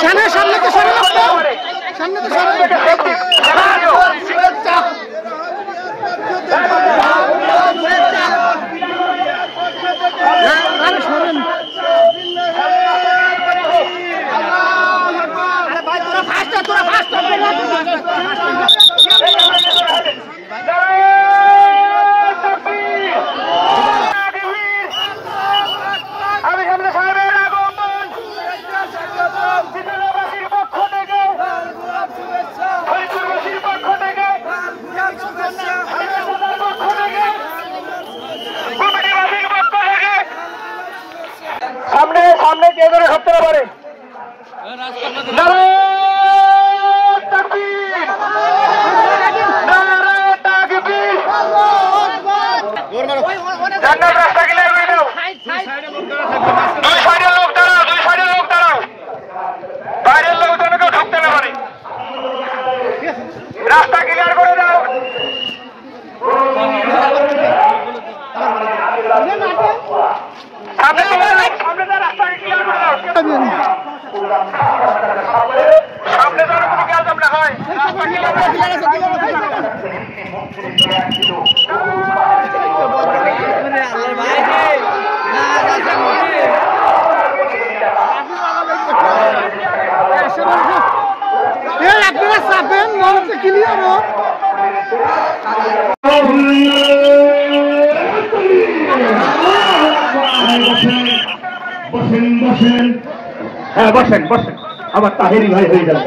সামনে তো সরে সামনে তো সরে সামনে সামনে কে ধরে ধরতে পারে রাস্তা ক্লিয়ার করে দাও। দুই সাইডের লোক দাঁড়াও, দুই সাইডের লোক দাঁড়াও, বাইরের লোক যেন কেউ ঢুকতে না পারে। রাস্তা ক্লিয়ার করে দাও। সামনে সামনে রাস্তা ক্লিয়ার করে দাও। সামনে যেন কোনো কাজ না হয়। রাস্তা ক্লিয়ার করে আপনারা চাপেন নলতে ক্লিয়ার হোক। বসেন বসেন, হ্যাঁ বসেন বসেন, আবার তাহেরি ভাই হয়ে গেল।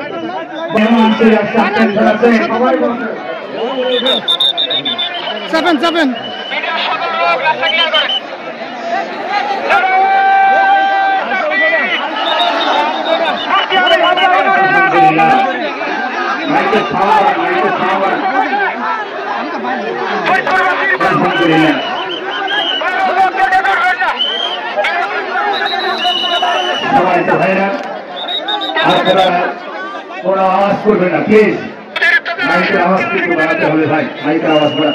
চাপেন চাপেন রাস্তা ক্লিয়ার করে কোনো আওয়াজ করবে না প্লিজ, মাইকের আওয়াজ কিন্তু বাড়াতে হবে ভাই, মাইকের আওয়াজ বাড়া।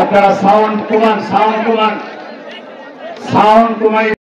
আপনারা সাউন্ড কমান, সাউন্ড কমান, সাউন্ড কমাই।